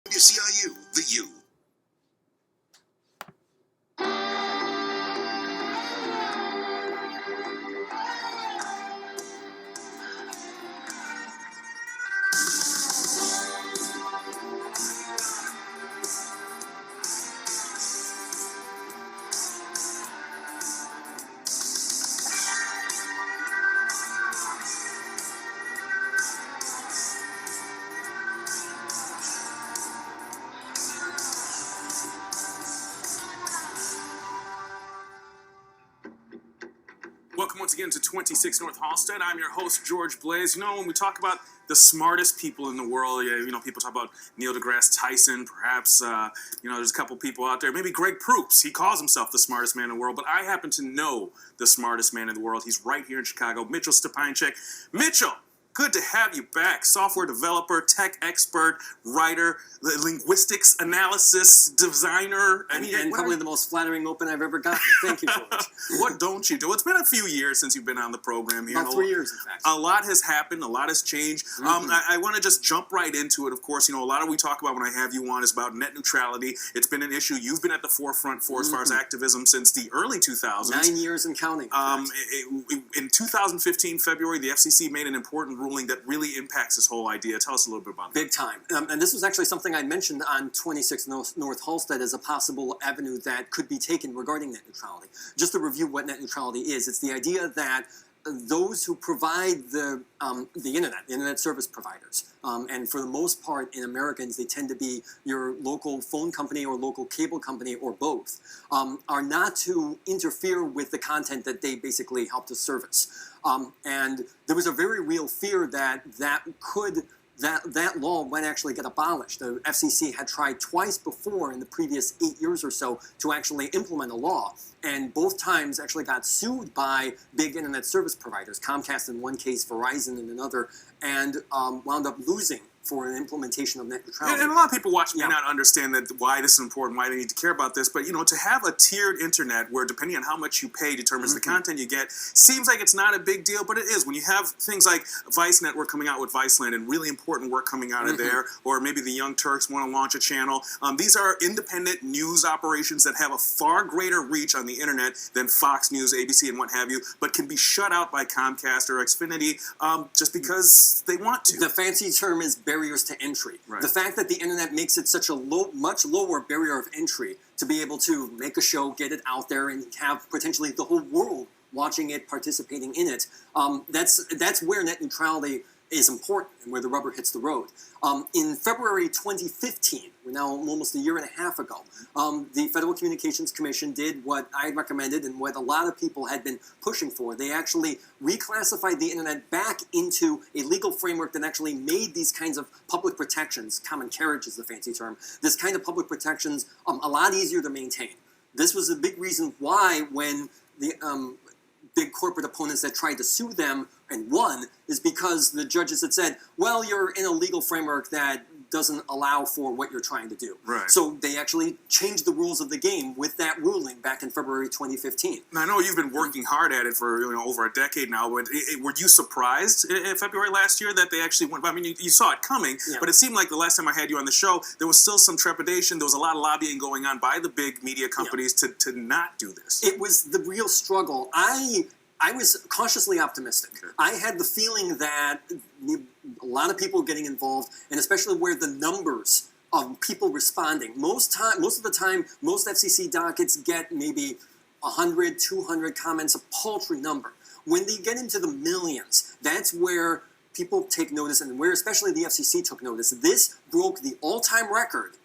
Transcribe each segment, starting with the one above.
WCIU, the U. Welcome once again to 26 North Halsted. I'm your host, George Blaze. You know, when we talk about the smartest people in the world, people talk about Neil deGrasse Tyson, perhaps, there's a couple people out there. Maybe Greg Proops. He calls himself the smartest man in the world, but I happen to know the smartest man in the world. He's right here in Chicago, Mitchell Szczepanczyk. Mitchell, good to have you back. Software developer, tech expert, writer, linguistics analysis, designer. And probably the most flattering open I've ever gotten. Thank you, George. What don't you do? It's been a few years since you've been on the program here. About 3 years, in fact. A lot has happened. A lot has changed. I want to just jump right into it. Of course, a lot of we talk about when I have you on is about net neutrality. It's been an issue you've been at the forefront for as far as activism since the early 2000s. 9 years and counting. In 2015, February, the FCC made an important ruling that really impacts this whole idea. Tell us a little bit about that. Big time. And this was actually something I mentioned on 26 North Halsted as a possible avenue that could be taken regarding net neutrality. Just to review what net neutrality is, it's the idea that those who provide the internet service providers, and for the most part in Americans, they tend to be your local phone company or local cable company or both, are not to interfere with the content that they basically help to service. And there was a very real fear that that law might actually get abolished. The FCC had tried twice before in the previous 8 years or so to actually implement a law, and both times actually got sued by big internet service providers, Comcast in one case, Verizon in another, and wound up losing for an implementation of net neutrality. And a lot of people watching may not understand that why this is important, why they need to care about this, but to have a tiered internet where depending on how much you pay determines the content you get, seems like it's not a big deal, but it is. When you have things like Vice Network coming out with Viceland and really important work coming out of there, or maybe the Young Turks want to launch a channel, these are independent news operations that have a far greater reach on the internet than Fox News, ABC, and what have you, but can be shut out by Comcast or Xfinity just because they want to. The fancy term is barriers to entry. Right. The fact that the internet makes it such a much lower barrier of entry to be able to make a show, get it out there, and have potentially the whole world watching it, participating in it, that's where net neutrality is important and where the rubber hits the road. In February 2015, we're now almost a year and a half ago, the Federal Communications Commission did what I recommended and what a lot of people had been pushing for. They actually reclassified the internet back into a legal framework that actually made these kinds of public protections, common carriage is the fancy term, this kind of public protections a lot easier to maintain. This was a big reason why when the big corporate opponents that tried to sue them and won is because the judges had said, well, you're in a legal framework that doesn't allow for what you're trying to do. Right. So they actually changed the rules of the game with that ruling back in February 2015. Now, I know you've been working hard at it for over a decade now, but were you surprised in February last year that they actually went? I mean, you saw it coming, but it seemed like the last time I had you on the show, there was still some trepidation. There was a lot of lobbying going on by the big media companies to not do this. It was the real struggle. I was cautiously optimistic. I had the feeling that a lot of people were getting involved, and especially where the numbers of people responding. Most of the time, most FCC dockets get maybe 100, 200 comments, a paltry number. When they get into the millions, that's where people take notice, and where especially the FCC took notice. This broke the all-time record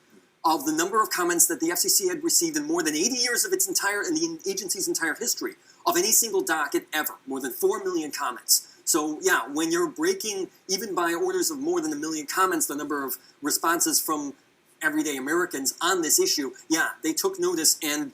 of the number of comments that the FCC had received in more than 80 years of the agency's entire history of any single docket ever, more than 4 million comments. So yeah, when you're breaking, even by orders of more than 1 million comments, the number of responses from everyday Americans on this issue, yeah, they took notice, and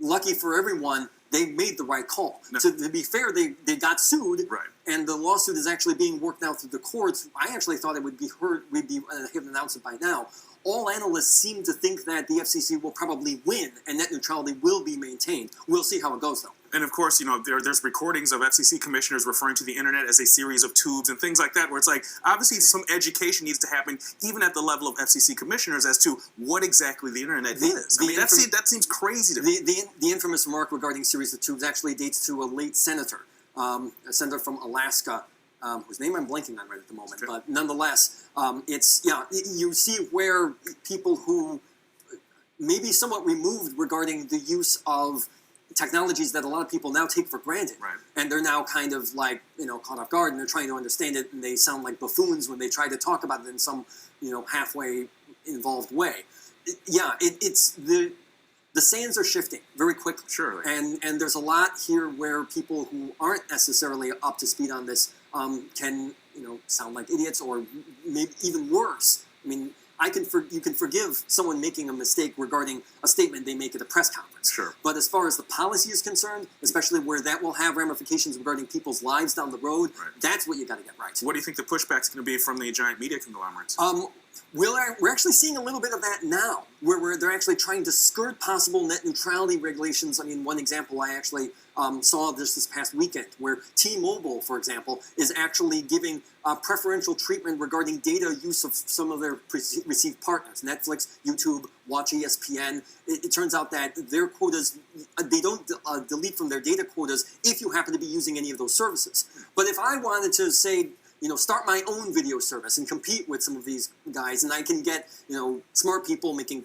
lucky for everyone, they made the right call. No. To be fair, they got sued, right, and the lawsuit is actually being worked out through the courts. I actually thought it would be heard, we'd have announced it by now. All analysts seem to think that the FCC will probably win and net neutrality will be maintained. We'll see how it goes, though. And of course, there's recordings of FCC commissioners referring to the internet as a series of tubes and things like that, where it's like, obviously some education needs to happen even at the level of FCC commissioners as to what exactly the internet is. That seems crazy to me. The infamous remark regarding series of tubes actually dates to a late senator, a senator from Alaska, whose name I'm blanking on right at the moment, but nonetheless, you see where people who may be somewhat removed regarding the use of technologies that a lot of people now take for granted, and they're now kind of like caught off guard, and they're trying to understand it, and they sound like buffoons when they try to talk about it in some halfway involved way. It's the sands are shifting very quickly. Surely. And there's a lot here where people who aren't necessarily up to speed on this can sound like idiots, or maybe even worse. I mean, you can forgive someone making a mistake regarding a statement they make at a press conference. Sure. But as far as the policy is concerned, especially where that will have ramifications regarding people's lives down the road, that's what you got to get right. What do you think the pushback's going to be from the giant media conglomerates? We're actually seeing a little bit of that now, where they're actually trying to skirt possible net neutrality regulations. I mean, one example I actually saw this past weekend, where T-Mobile, for example, is actually giving preferential treatment regarding data use of some of their received partners, Netflix, YouTube, Watch ESPN. It turns out that their quotas, they don't delete from their data quotas if you happen to be using any of those services. But if I wanted to say, start my own video service and compete with some of these guys, and I can get, smart people making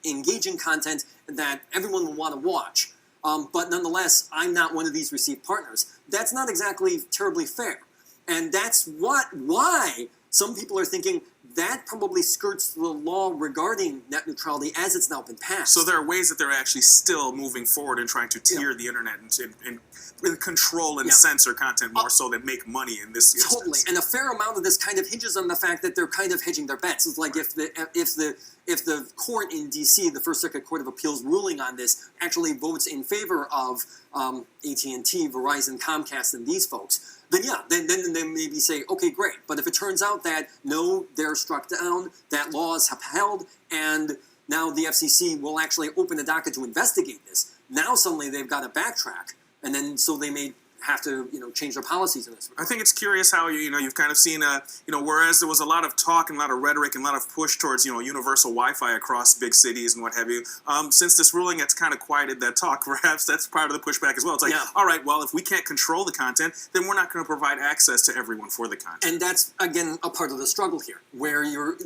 engaging content that everyone will want to watch. But nonetheless, I'm not one of these received partners. That's not exactly terribly fair. And that's why some people are thinking that probably skirts the law regarding net neutrality as it's now been passed. So there are ways that they're actually still moving forward and trying to tier the internet and control and censor content more so than make money in this instance. Totally. And a fair amount of this kind of hinges on the fact that they're kind of hedging their bets. It's like if the court in D.C., the First Circuit Court of Appeals ruling on this, actually votes in favor of AT&T, Verizon, Comcast, and these folks, then they maybe say, okay, great. But if it turns out that, no, they're struck down, that law is upheld, and now the FCC will actually open a docket to investigate this, now suddenly they've got to backtrack, and then so they may have to change their policies in this regard. I think it's curious how you've kind of seen whereas there was a lot of talk and a lot of rhetoric and a lot of push towards universal Wi-Fi across big cities and what have you. Since this ruling, it's kind of quieted that talk. Perhaps that's part of the pushback as well. It's like, all right, well, if we can't control the content, then we're not going to provide access to everyone for the content. And that's again a part of the struggle here, where you're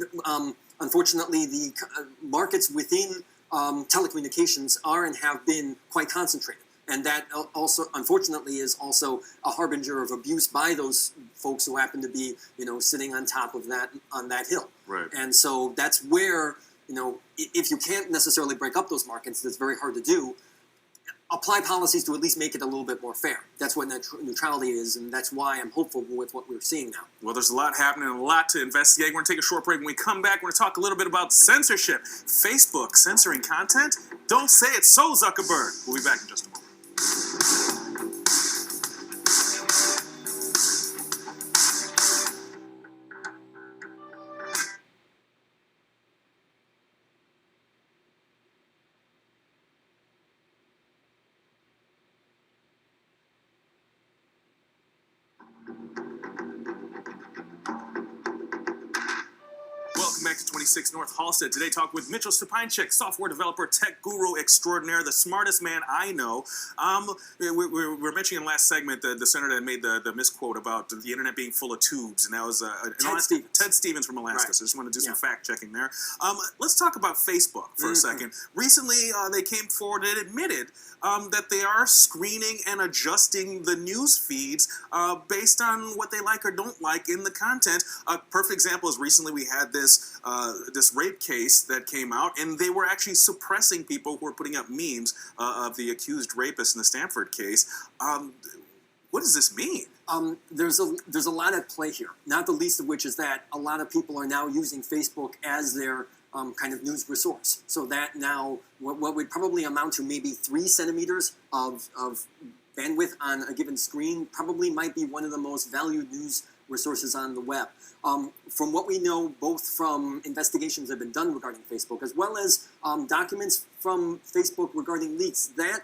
unfortunately the markets within telecommunications are and have been quite concentrated. And that also, unfortunately, is also a harbinger of abuse by those folks who happen to be, sitting on top of that hill. Right. And so that's where, if you can't necessarily break up those markets, that's very hard to do. Apply policies to at least make it a little bit more fair. That's what net neutrality is, and that's why I'm hopeful with what we're seeing now. Well, there's a lot happening and a lot to investigate. We're going to take a short break. When we come back, we're going to talk a little bit about censorship. Facebook censoring content? Don't say it so, Zuckerberg. We'll be back in just a moment. Back to 26 North Halsted. Today, talk with Mitchell Szczepanczyk, software developer, tech guru extraordinaire, the smartest man I know. We were mentioning in the last segment the senator that made the misquote about the internet being full of tubes, and that was Ted Stevens from Alaska. So I just want to do some fact checking there. Let's talk about Facebook for a second. Recently, they came forward and admitted that they are screening and adjusting the news feeds based on what they like or don't like in the content. A perfect example is recently we had this rape case that came out, and they were actually suppressing people who were putting up memes of the accused rapist in the Stanford case. What does this mean? There's a lot at play here, not the least of which is that a lot of people are now using Facebook as their kind of news resource. So that now, what would probably amount to maybe 3 centimeters of bandwidth on a given screen probably might be one of the most valued news resources on the web. From what we know, both from investigations that have been done regarding Facebook, as well as documents from Facebook regarding leaks, that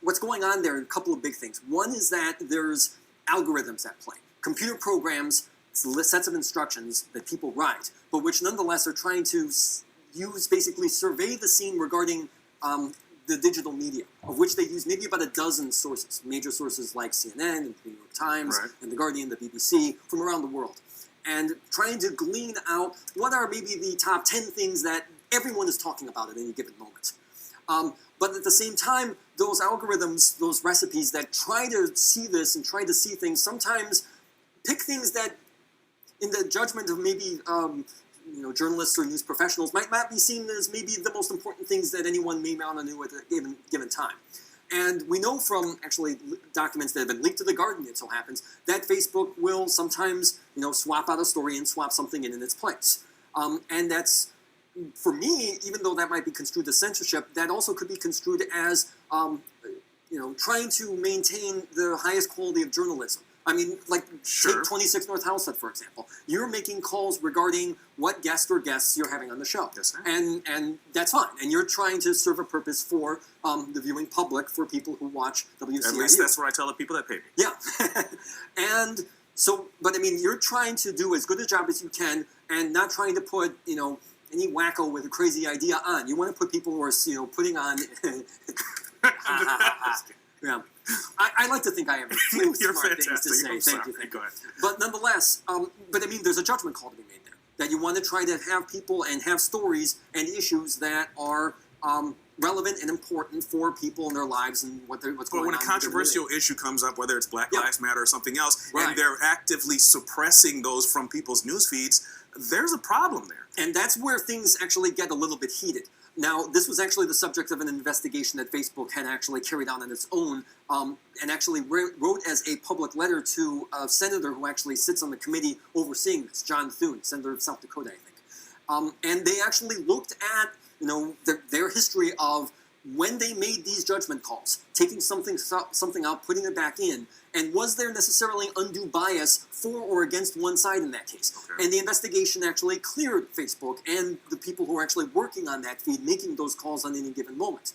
what's going on there, a couple of big things. One is that there's algorithms at play. Computer programs, sets of instructions that people write, but which nonetheless are trying to use, basically survey the scene regarding the digital media, of which they use maybe about a dozen sources, major sources like CNN and the New York Times and The Guardian, the BBC, from around the world, and trying to glean out what are maybe the top 10 things that everyone is talking about at any given moment. But at the same time, those algorithms, those recipes that try to see this and try to see things, sometimes pick things that, in the judgment of maybe journalists or news professionals, might not be seen as maybe the most important things that anyone may want to know at a given time. And we know from actually documents that have been leaked to The Guardian, it so happens, that Facebook will sometimes swap out a story and swap something in its place. And that's, for me, even though that might be construed as censorship, that also could be construed as trying to maintain the highest quality of journalism. I mean, like, take 26 North Halsted, for example. You're making calls regarding what guest or guests you're having on the show. Yes, sir. And that's fine. And you're trying to serve a purpose for the viewing public, for people who watch WCIU. At least that's what I tell the people that pay me. Yeah. And so, but I mean, you're trying to do as good a job as you can and not trying to put, any wacko with a crazy idea on. You want to put people who are, putting on... Yeah. I like to think I have a few smart things to say. Thank you. Go ahead. But nonetheless, but I mean, there's a judgment call to be made there. That you want to try to have people and have stories and issues that are relevant and important for people in their lives and what's going on. But when a controversial issue comes up, whether it's Black Lives Matter or something else, Right. and they're actively suppressing those from people's news feeds, there's a problem there. And that's where things actually get a little bit heated. Now, this was actually the subject of an investigation that Facebook had actually carried on its own, and actually wrote as a public letter to a senator who actually sits on the committee overseeing this, John Thune, senator of South Dakota, I think. And they actually looked at, their history of when they made these judgment calls, taking something out, putting it back in, and was there necessarily undue bias for or against one side in that case? Okay. And the investigation actually cleared Facebook and the people who are actually working on that feed, making those calls on any given moment.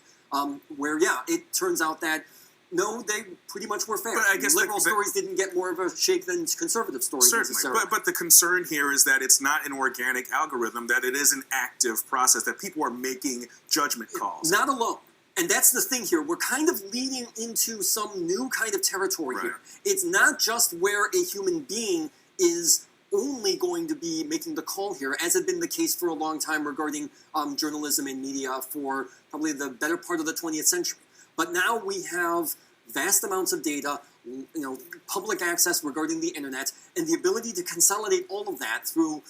Where, it turns out that, no, they pretty much were fair. But I guess liberal stories didn't get more of a shake than conservative stories necessarily. But the concern here is that it's not an organic algorithm, that it is an active process, that people are making judgment calls. Not alone. And that's the thing here. We're kind of leading into some new kind of territory here. It's not just where a human being is only going to be making the call here, as had been the case for a long time regarding journalism and media for probably the better part of the 20th century. But now we have vast amounts of data, public access regarding the internet, and the ability to consolidate all of that through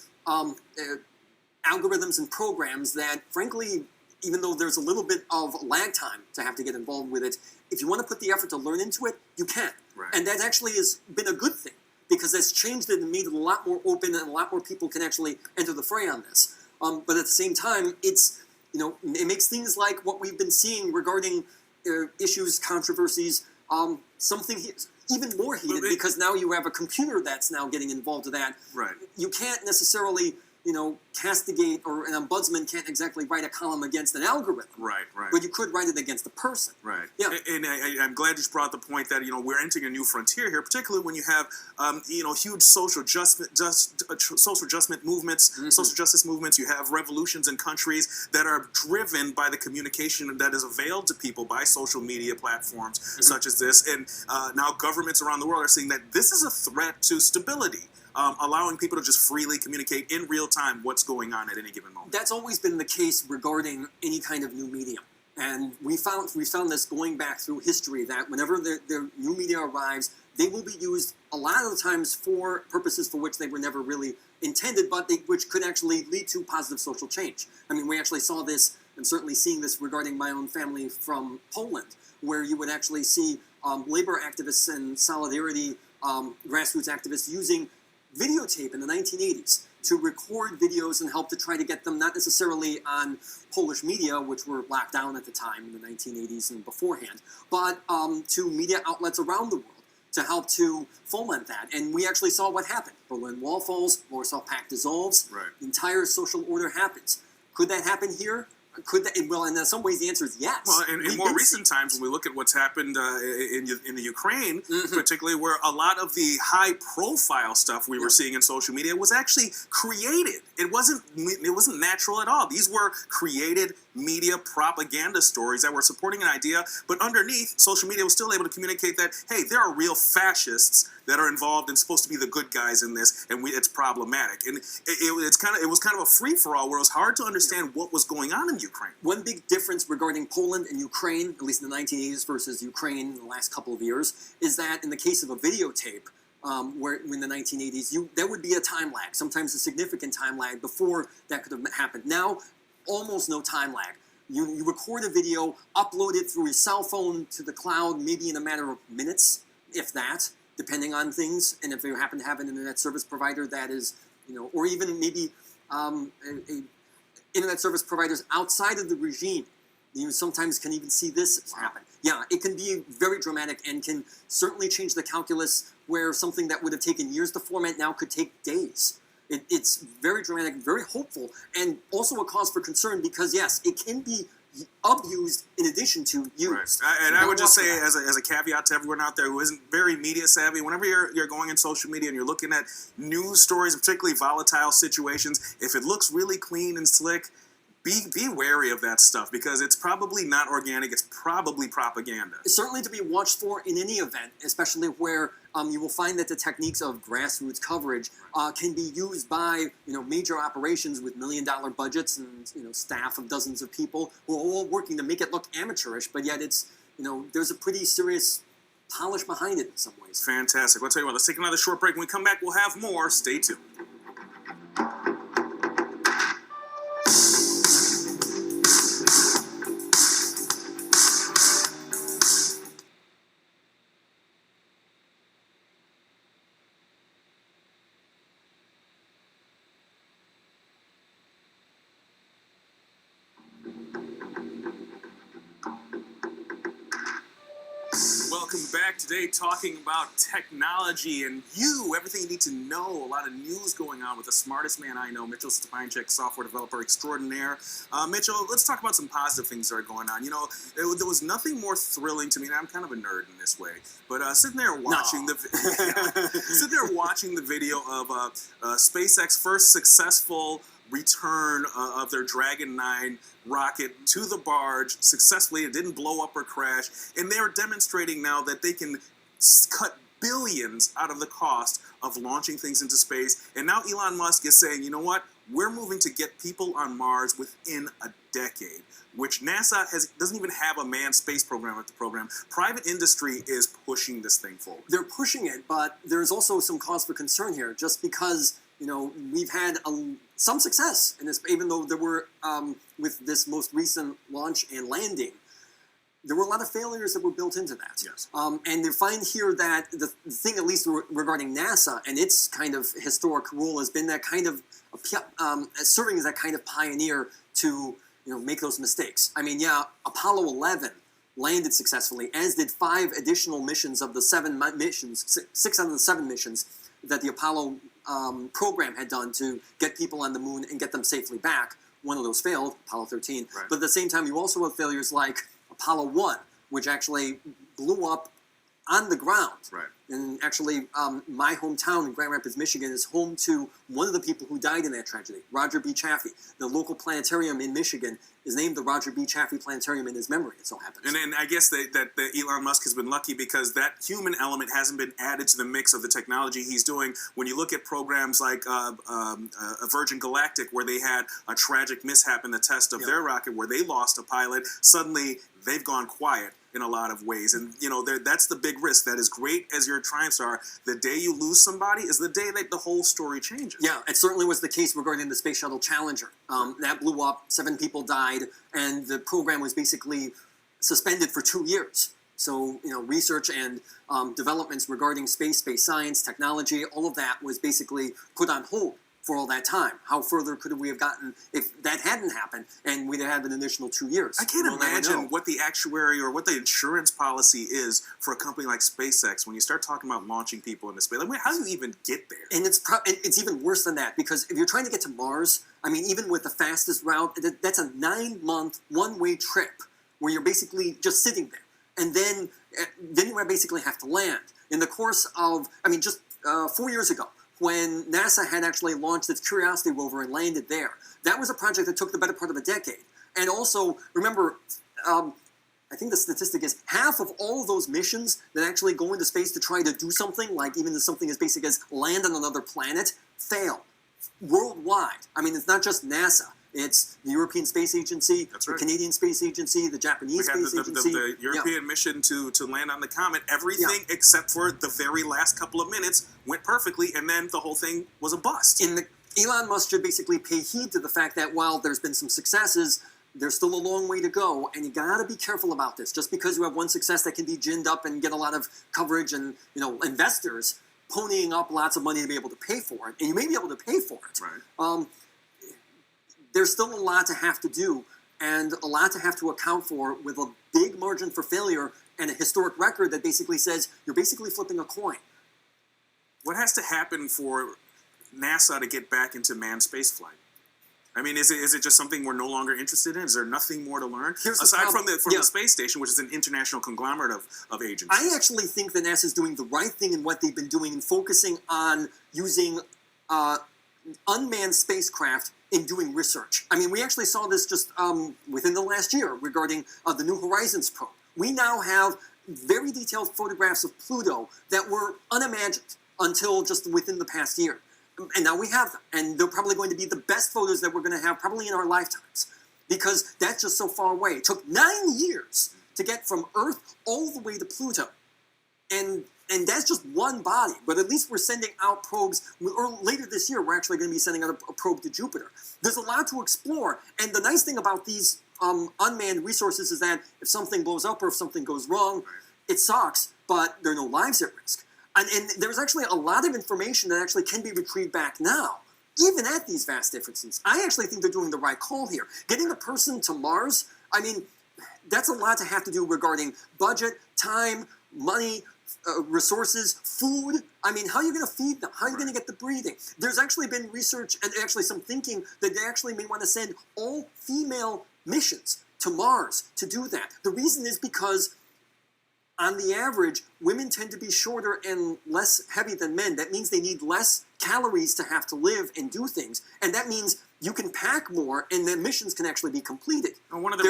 algorithms and programs that, frankly, even though there's a little bit of lag time to have to get involved with it, if you want to put the effort to learn into it, you can. Right. And that actually has been a good thing, because that's changed it and made it a lot more open, and a lot more people can actually enter the fray on this. But at the same time, it's, it makes things like what we've been seeing regarding issues, controversies, something even more heated, because now you have a computer that's now getting involved with that. Right. You can't necessarily, castigate, or an ombudsman can't exactly write a column against an algorithm. Right. But you could write it against a person. Right. Yeah. And I'm glad you brought the point that, we're entering a new frontier here, particularly when you have, huge social adjustment movements, social justice movements. You have revolutions in countries that are driven by the communication that is availed to people by social media platforms such as this. And now governments around the world are seeing that this is a threat to stability. Allowing people to just freely communicate in real time what's going on at any given moment. That's always been the case regarding any kind of new medium. And we found this going back through history, that whenever the new media arrives, they will be used a lot of the times for purposes for which they were never really intended, but which could actually lead to positive social change. I mean, we actually saw this, and certainly seeing this regarding my own family from Poland, where you would actually see labor activists and solidarity grassroots activists using videotape in the 1980s to record videos and help to try to get them not necessarily on Polish media, which were locked down at the time in the 1980s and beforehand, but to media outlets around the world to help to foment that. And we actually saw what happened. Berlin Wall falls, Warsaw Pact dissolves, the entire social order happens. Could that happen here? Could that? Well, in some ways, the answer is yes. Well, in more recent times, when we look at what's happened in the Ukraine, particularly, where a lot of the high-profile stuff we were seeing in social media was actually created. It wasn't natural at all. These were created media propaganda stories that were supporting an idea, but underneath, social media was still able to communicate that, hey, there are real fascists that are involved and supposed to be the good guys in this, and it's problematic. And it was kind of a free-for-all where it was hard to understand what was going on in Ukraine. One big difference regarding Poland and Ukraine, at least in the 1980s versus Ukraine in the last couple of years, is that in the case of a videotape, where in the 1980s, there would be a time lag, sometimes a significant time lag before that could have happened. Now, almost no time lag. You record a video, upload it through your cell phone to the cloud, maybe in a matter of minutes, if that, depending on things, and if you happen to have an internet service provider that is, or even maybe internet service providers outside of the regime, you sometimes can even see this happen. Yeah, it can be very dramatic and can certainly change the calculus where something that would have taken years to format now could take days. It's very dramatic, very hopeful, and also a cause for concern because, yes, it can be abused in addition to used. Right. And I would just say, as a caveat to everyone out there who isn't very media savvy, whenever you're going in social media and you're looking at news stories, particularly volatile situations, if it looks really clean and slick, be wary of that stuff because it's probably not organic. It's probably propaganda. It's certainly to be watched for in any event, especially where you will find that the techniques of grassroots coverage can be used by major operations with $1 million budgets and staff of dozens of people who are all working to make it look amateurish, but yet it's there's a pretty serious polish behind it in some ways. Fantastic. I'll tell you what. Let's take another short break. When we come back, we'll have more. Stay tuned. Welcome back. Today talking about technology and everything you need to know. A lot of news going on with the smartest man I know, Mitchell Szczepanczyk, software developer extraordinaire. Mitchell, let's talk about some positive things that are going on. There was nothing more thrilling to me, and I'm kind of a nerd in this way, but sitting there watching the video of SpaceX first successful return of their Dragon 9 rocket to the barge successfully. It didn't blow up or crash. And they're demonstrating now that they can cut billions out of the cost of launching things into space. And now Elon Musk is saying, you know what? We're moving to get people on Mars within a decade, which NASA doesn't even have a manned space program at the program. Private industry is pushing this thing forward. They're pushing it, but there's also some cause for concern here, just because we've had some success in this, even though there were, with this most recent launch and landing, there were a lot of failures that were built into that. Yes. And they find here that the thing, at least regarding NASA and its kind of historic role, has been that kind of, serving as that kind of pioneer to, make those mistakes. I mean, yeah, Apollo 11 landed successfully, as did 5 additional missions of the 7 missions, 6 out of the 7 missions that the Apollo program had done to get people on the moon and get them safely back. One of those failed, Apollo 13. Right. But at the same time, you also have failures like Apollo 1, which actually blew up on the ground. Right. And actually, my hometown in Grand Rapids, Michigan, is home to one of the people who died in that tragedy, Roger B. Chaffee. The local planetarium in Michigan is named the Roger B. Chaffee Planetarium in his memory, it so happens. And I guess that Elon Musk has been lucky because that human element hasn't been added to the mix of the technology he's doing. When you look at programs like Virgin Galactic, where they had a tragic mishap in the test of their rocket, where they lost a pilot, suddenly they've gone quiet in a lot of ways. And, that's the big risk. That as great as your triumphs are, the day you lose somebody is the day that the whole story changes. Yeah, it certainly was the case regarding the Space Shuttle Challenger. That blew up, 7 people died, and the program was basically suspended for 2 years. So, research and developments regarding space science, technology, all of that was basically put on hold for all that time. How further could we have gotten if that hadn't happened and we'd had an additional 2 years? I can't imagine what the actuary or what the insurance policy is for a company like SpaceX when you start talking about launching people into space. Like, how do you even get there? And it's even worse than that, because if you're trying to get to Mars, I mean, even with the fastest route, that's a 9-month one-way trip where you're basically just sitting there. And then you basically have to land. In the course of, I mean, just 4 years ago, when NASA had actually launched its Curiosity rover and landed there, that was a project that took the better part of a decade. And also, remember, I think the statistic is half of all of those missions that actually go into space to try to do something, like even something as basic as land on another planet, fail worldwide. I mean, it's not just NASA. It's the European Space Agency, the Canadian Space Agency, the Japanese Space Agency. The European mission to land on the comet, everything except for the very last couple of minutes went perfectly, and then the whole thing was a bust. Elon Musk should basically pay heed to the fact that while there's been some successes, there's still a long way to go, and you gotta be careful about this. Just because you have one success that can be ginned up and get a lot of coverage and investors ponying up lots of money to be able to pay for it, and you may be able to pay for it. Right. There's still a lot to have to do and a lot to have to account for, with a big margin for failure and a historic record that basically says you're basically flipping a coin. What has to happen for NASA to get back into manned spaceflight? I mean, is it just something we're no longer interested in? Is there nothing more to learn? Aside from the space station, which is an international conglomerate of agencies. I actually think that NASA's doing the right thing in what they've been doing and focusing on using unmanned spacecraft in doing research. I mean, we actually saw this just within the last year regarding the New Horizons probe. We now have very detailed photographs of Pluto that were unimagined until just within the past year. And now we have them. And they're probably going to be the best photos that we're going to have probably in our lifetimes, because that's just so far away. It took 9 years to get from Earth all the way to Pluto. And that's just one body, but at least we're sending out probes. Later this year, we're actually going to be sending out a probe to Jupiter. There's a lot to explore, and the nice thing about these unmanned resources is that if something blows up or if something goes wrong, it sucks, but there are no lives at risk. And there's actually a lot of information that actually can be retrieved back now, even at these vast differences. I actually think they're doing the right call here. Getting a person to Mars, I mean, that's a lot to have to do regarding budget, time, money, resources, food. I mean, how are you going to feed them? How are you going to get the breathing? There's actually been research and actually some thinking that they actually may want to send all female missions to Mars to do that. The reason is because on the average, women tend to be shorter and less heavy than men. That means they need less calories to have to live and do things. And that means you can pack more and the missions can actually be completed. And one of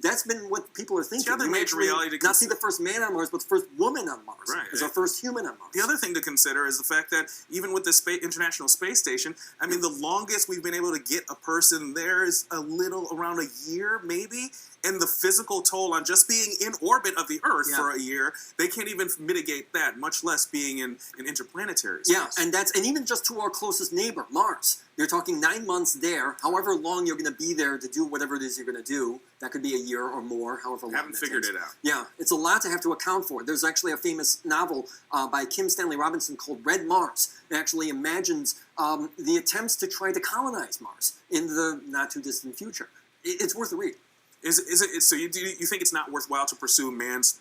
that's been what people are thinking. The other major reality to not see the first man on Mars, but the first woman on Mars. Right. Is our first human on Mars. The other thing to consider is the fact that even with the International Space Station, I mean, the longest we've been able to get a person there is a little around a year, maybe. And the physical toll on just being in orbit of the Earth for a year, they can't even mitigate that, much less being in interplanetary space. Yeah, and even just to our closest neighbor, Mars. You're talking 9 months there, however long you're going to be there to do whatever it is you're going to do. That could be a year or more, however long. Haven't figured it out. Yeah, it's a lot to have to account for. There's actually a famous novel by Kim Stanley Robinson called Red Mars. It actually imagines the attempts to try to colonize Mars in the not-too-distant future. It's worth a read. Is it so? You think it's not worthwhile to pursue man's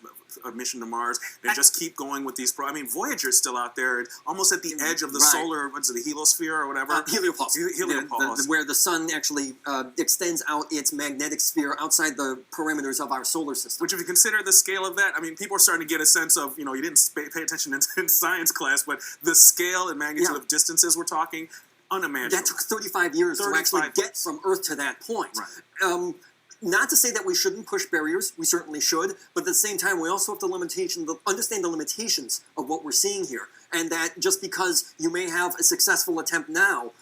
mission to Mars and just keep going with these? I mean, Voyager's still out there, almost at the edge of the solar. What's it, the heliosphere or whatever? Heliopause. Heliopause. Where the sun actually extends out its magnetic sphere outside the parameters of our solar system. Which, if you consider the scale of that, I mean, people are starting to get a sense of, you didn't pay attention in science class, but the scale and magnitude of distances we're talking, unimaginable. That took 35 years to actually get from Earth to that point. Right. Not to say that we shouldn't push barriers, we certainly should, but at the same time, we also have to understand the limitations of what we're seeing here, and that just because you may have a successful attempt now,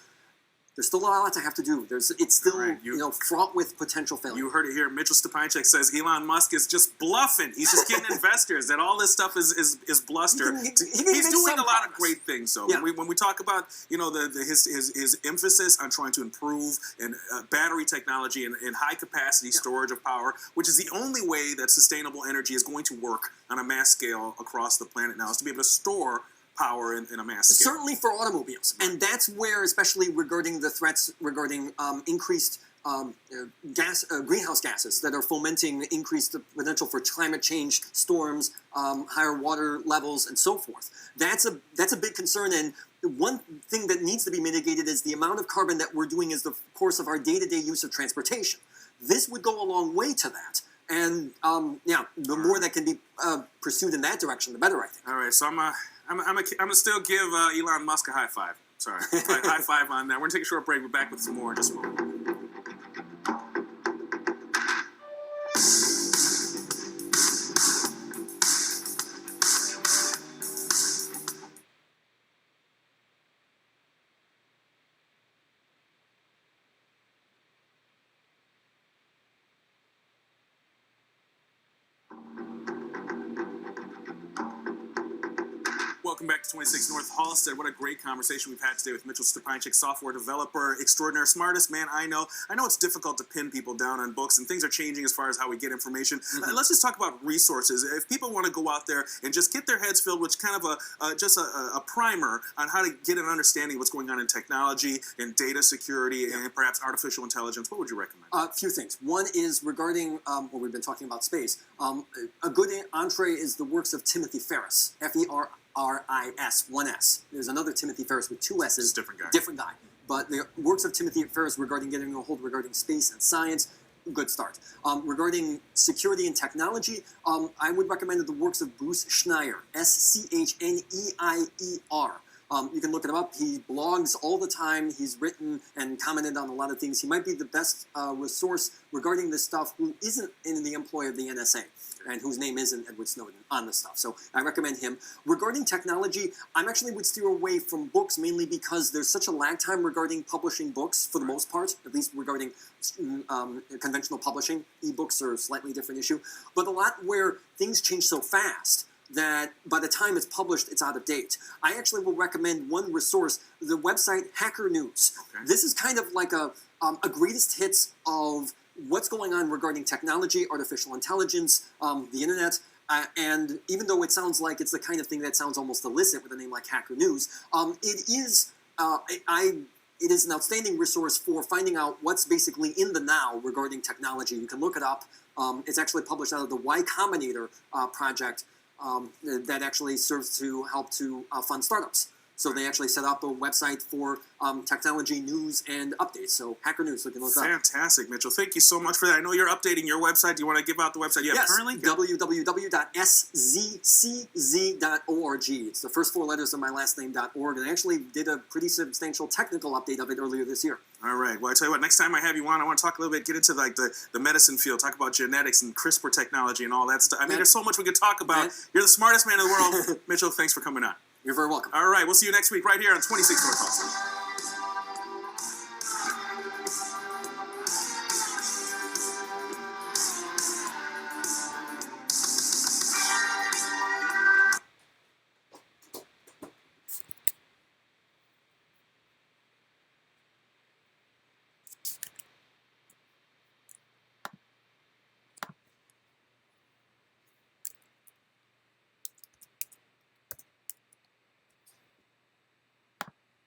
there's still a lot to have to do. It's still fraught with potential failure. You heard it here. Mitchell Szczepanczyk says Elon Musk is just bluffing. He's just getting investors. That all this stuff is bluster. He's doing a lot of great things. So when we talk about his emphasis on trying to improve in battery technology and high capacity storage of power, which is the only way that sustainable energy is going to work on a mass scale across the planet now, is to be able to store power in a mass scale. Certainly for automobiles. And that's where, especially regarding the threats regarding increased greenhouse gases that are fomenting increased potential for climate change, storms, higher water levels, and so forth. That's a big concern, and one thing that needs to be mitigated is the amount of carbon that we're doing as the course of our day-to-day use of transportation. This would go a long way to that, and the more that can be pursued in that direction, the better, I think. All right, so I'm gonna still give Elon Musk a high five. Sorry, high five on that. We're gonna take a short break. We're back with some more in just a moment. Welcome back to 26 North Halsted. What a great conversation we've had today with Mitchell Szczepanczyk, software developer extraordinaire, smartest man I know. I know it's difficult to pin people down on books, and things are changing as far as how we get information. Let's just talk about resources. If people want to go out there and just get their heads filled with kind of a primer on how to get an understanding of what's going on in technology and data security and perhaps artificial intelligence, what would you recommend? A few things. One is regarding what we've been talking about space. A good entree is the works of Timothy Ferris, F-E-R-R-I-S, one S. There's another Timothy Ferris with two S's. Different guy. Different guy. But the works of Timothy Ferris regarding getting a hold regarding space and science, good start. Regarding security and technology, I would recommend the works of Bruce Schneier, S-C-H-N-E-I-E-R. You can look it up. He blogs all the time. He's written and commented on a lot of things. He might be the best resource regarding this stuff who isn't in the employ of the NSA and whose name isn't Edward Snowden on this stuff. So I recommend him. Regarding technology, I actually would steer away from books mainly because there's such a lag time regarding publishing books for the most part, at least regarding conventional publishing. Ebooks are a slightly different issue. But a lot where things change so fast that by the time it's published, it's out of date. I actually will recommend one resource, the website Hacker News. Okay. This is kind of like a greatest hits of what's going on regarding technology, artificial intelligence, the internet, and even though it sounds like it's the kind of thing that sounds almost illicit with a name like Hacker News, it is an outstanding resource for finding out what's basically in the now regarding technology. You can look it up. It's actually published out of the Y Combinator project, that actually serves to help to fund startups. So they actually set up a website for technology news and updates. So Hacker News, so you can look it up. Fantastic, Mitchell. Thank you so much for that. I know you're updating your website. Do you want to give out the website you have currently? www.szcz.org. It's the first four letters of my last name, .org. And I actually did a pretty substantial technical update of it earlier this year. All right. Well, I tell you what, next time I have you on, I want to talk a little bit, get into like the medicine field, talk about genetics and CRISPR technology and all that stuff. I mean, there's so much we could talk about. You're the smartest man in the world. Mitchell, thanks for coming on. You're very welcome. All right. We'll see you next week right here on 26 North Halsted.